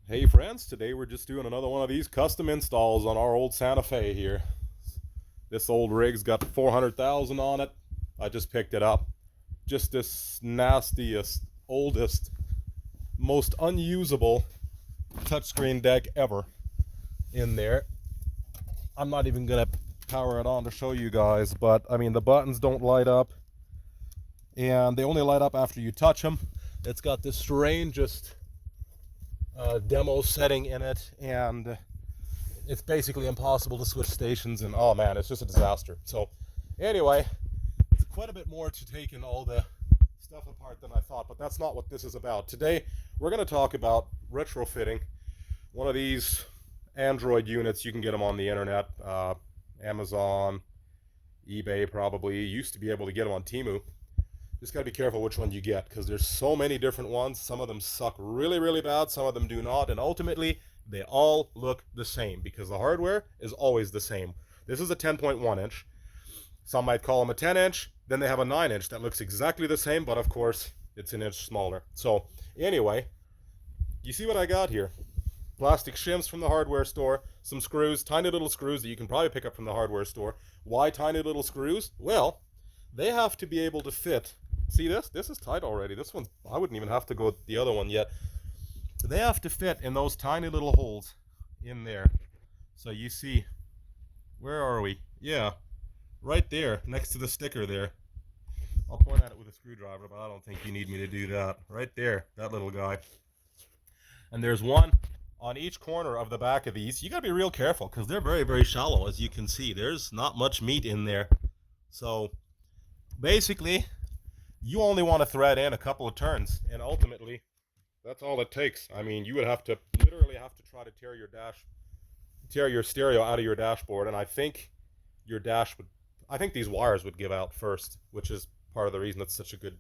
Hey friends, today we're just doing another one of these custom installs on our old Santa Fe here. This old rig's got 400,000 on it. I just picked it up. Just this nastiest, oldest, most unusable touchscreen deck ever in there. I'm not even gonna power it on to show you guys, but I mean the buttons don't light up and they only light up after you touch them. It's got this strangest demo setting in it, and it's basically impossible to switch stations, and oh man, it's just a disaster. So anyway, it's quite a bit more to taking all the stuff apart than I thought, but that's not what this is about. Today we're going to talk about retrofitting one of these Android units. You can get them on the internet, Amazon, eBay probably. You used to be able to get them on Temu. Just got to be careful which one you get, because there's so many different ones. Some of them suck really, really bad, some of them do not, and ultimately they all look the same because the hardware is always the same. This is a 10.1 inch. Some might call them a 10 inch. Then they have a 9 inch that looks exactly the same, but of course it's an inch smaller. So anyway, you see what I got here. Plastic shims from the hardware store, some screws, tiny little screws that you can probably pick up from the hardware store. Why tiny little screws? Well, they have to be able to fit. See this? This is tight already. This one, I wouldn't even have to go with the other one yet. They have to fit in those tiny little holes in there. So you see, where are we? Yeah, right there, next to the sticker there. I'll point at it with a screwdriver, but I don't think you need me to do that. Right there, that little guy. And there's one on each corner of the back of these. You gotta be real careful because they're very, very shallow, as you can see. There's not much meat in there. So basically, you only want to thread in a couple of turns, and ultimately, that's all it takes. I mean, you would have to literally have to try to tear your stereo out of your dashboard, and I think these wires would give out first, which is part of the reason it's such a good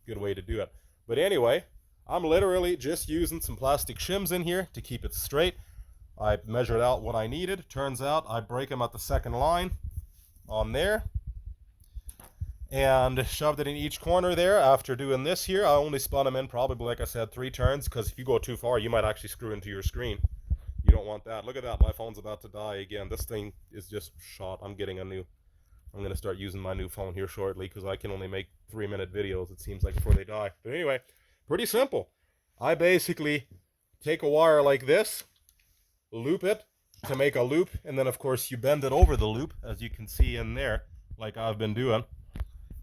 way to do it. But anyway, I'm literally just using some plastic shims in here to keep it straight. I measured out what I needed. Turns out I break them at the second line on there, and shoved it in each corner there. After doing this here, I only spun them in probably, like I said, 3 turns, because if you go too far, you might actually screw into your screen. You don't want that. Look at that, my phone's about to die again. This thing is just shot. I'm going to start using my new phone here shortly, because I can only make 3-minute videos, it seems like, before they die. But anyway, pretty simple. I basically take a wire like this, loop it to make a loop, and then of course you bend it over the loop, as you can see in there, like I've been doing,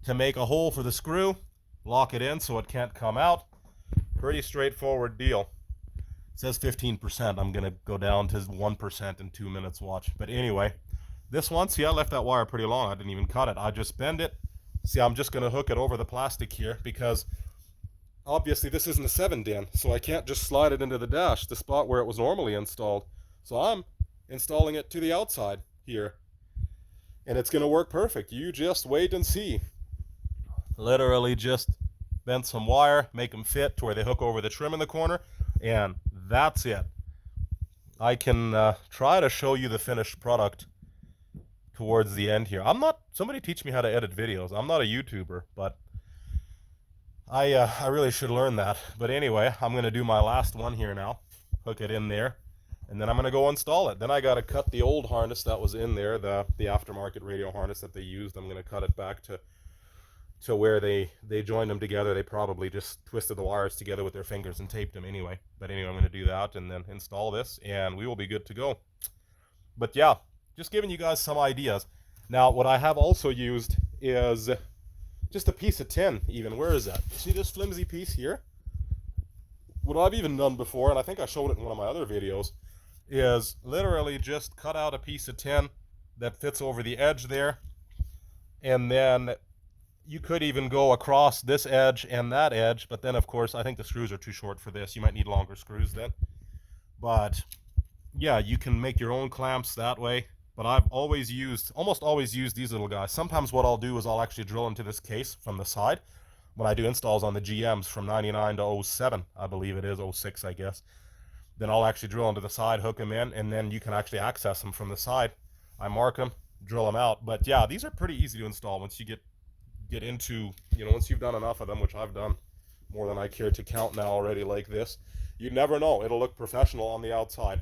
to make a hole for the screw, lock it in so it can't come out. Pretty straightforward deal. It says 15%. I'm going to go down to 1% in 2 minutes, watch. But anyway, this one, see, I left that wire pretty long. I didn't even cut it. I just bend it. See, I'm just going to hook it over the plastic here, because obviously this isn't a 7-DIN, so I can't just slide it into the dash, the spot where it was normally installed. So I'm installing it to the outside here, and it's going to work perfect. You just wait and see. Literally just bent some wire, make them fit to where they hook over the trim in the corner, and that's it. I can try to show you the finished product towards the end here. Somebody teach me how to edit videos. I'm not a YouTuber, but I really should learn that. But anyway, I'm going to do my last one here now, hook it in there, and then I'm going to go install it. Then I got to cut the old harness that was in there, the aftermarket radio harness that they used. I'm going to cut it back to where they joined them together. They probably just twisted the wires together with their fingers and taped them anyway. But anyway, I'm going to do that and then install this, and we will be good to go. But yeah, just giving you guys some ideas. Now, what I have also used is just a piece of tin even. Where is that? See this flimsy piece here? What I've even done before, and I think I showed it in one of my other videos, is literally just cut out a piece of tin that fits over the edge there, and then you could even go across this edge and that edge, but then of course I think the screws are too short for this. You might need longer screws then. But yeah, you can make your own clamps that way. But I've almost always used these little guys. Sometimes what I'll do is I'll actually drill into this case from the side when I do installs on the GMs from 99 to 07, I believe it is, 06 I guess. Then I'll actually drill into the side, hook them in, and then you can actually access them from the side. I mark them, drill them out. But yeah, these are pretty easy to install once you get into, once you've done enough of them, which I've done more than I care to count now already like this. You never know. It'll look professional on the outside.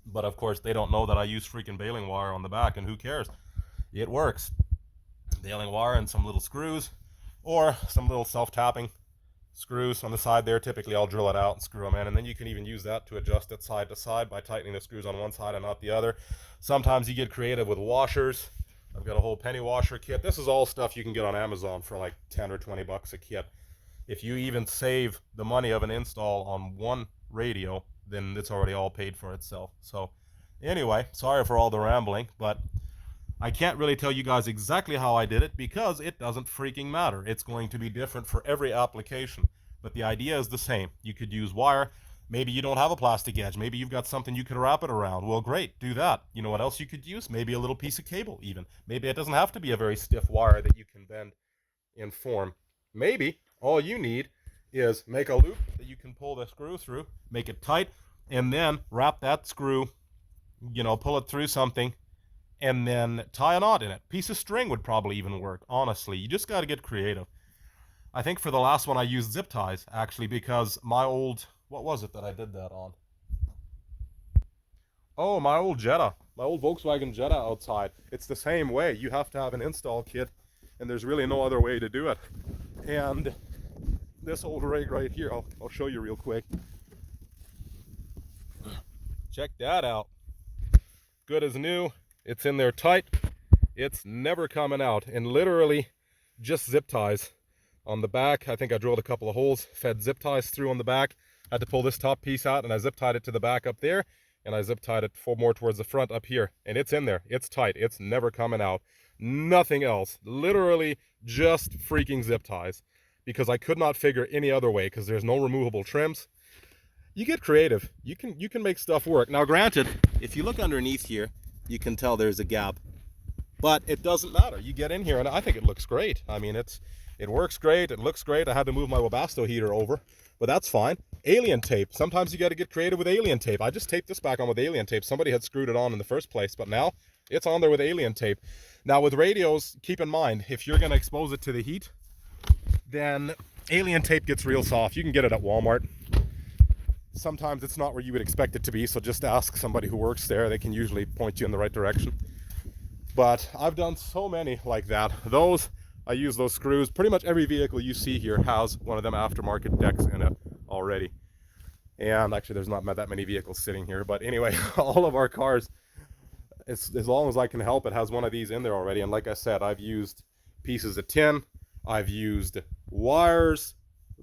But of course, they don't know that I use freaking baling wire on the back, and who cares? It works. Baling wire and some little screws, or some little self-tapping screws on the side there. Typically, I'll drill it out and screw them in, and then you can even use that to adjust it side to side by tightening the screws on one side and not the other. Sometimes you get creative with washers. I've got a whole penny washer kit. This is all stuff you can get on Amazon for like 10 or 20 bucks a kit. If you even save the money of an install on one radio, then it's already all paid for itself. So anyway, sorry for all the rambling, but I can't really tell you guys exactly how I did it because it doesn't freaking matter. It's going to be different for every application, but the idea is the same. You could use wire. Maybe you don't have a plastic edge. Maybe you've got something you could wrap it around. Well, great, do that. You know what else you could use? Maybe a little piece of cable even. Maybe it doesn't have to be a very stiff wire that you can bend and form. Maybe all you need is make a loop that you can pull the screw through, make it tight, and then wrap that screw, pull it through something, and then tie a knot in it. Piece of string would probably even work, honestly. You just got to get creative. I think for the last one I used zip ties, actually, because my old, what was it that I did that on? Oh, my old Jetta, my old Volkswagen Jetta outside. It's the same way. You have to have an install kit, and there's really no other way to do it. And this old rig right here, I'll show you real quick. Check that out. Good as new. It's in there tight. It's never coming out. And literally just zip ties on the back. I think I drilled a couple of holes, fed zip ties through on the back. I had to pull this top piece out, and I zip tied it to the back up there, and I zip tied it more towards the front up here. And it's in there. It's tight. It's never coming out. Nothing else. Literally just freaking zip ties, because I could not figure any other way, because there's no removable trims. You get creative. You can make stuff work. Now granted, if you look underneath here, you can tell there's a gap, but it doesn't matter. You get in here and I think it looks great. I mean, it works great. It looks great. I had to move my Webasto heater over, but that's fine. Alien tape. Sometimes you got to get creative with alien tape. I just taped this back on with alien tape. Somebody had screwed it on in the first place, but now it's on there with alien tape. Now with radios, keep in mind, if you're going to expose it to the heat, then alien tape gets real soft. You can get it at Walmart. Sometimes it's not where you would expect it to be, so just ask somebody who works there. They can usually point you in the right direction. But I've done so many like that. I use those screws. Pretty much every vehicle you see here has one of them aftermarket decks in it already. And actually there's not that many vehicles sitting here, but anyway, all of our cars, as long as I can help, it has one of these in there already. And like I said, I've used pieces of tin, I've used wires,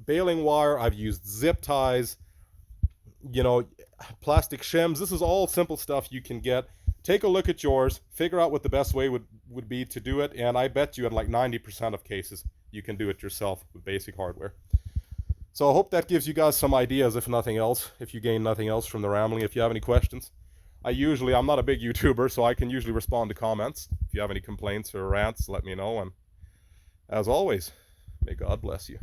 baling wire, I've used zip ties, plastic shims. This is all simple stuff you can get. Take a look at yours, figure out what the best way would be to do it, and I bet you in like 90% of cases you can do it yourself with basic hardware. So I hope that gives you guys some ideas, if nothing else, if you gain nothing else from the rambling. If you have any questions, I'm not a big YouTuber, so I can usually respond to comments. If you have any complaints or rants, let me know, and as always, may God bless you.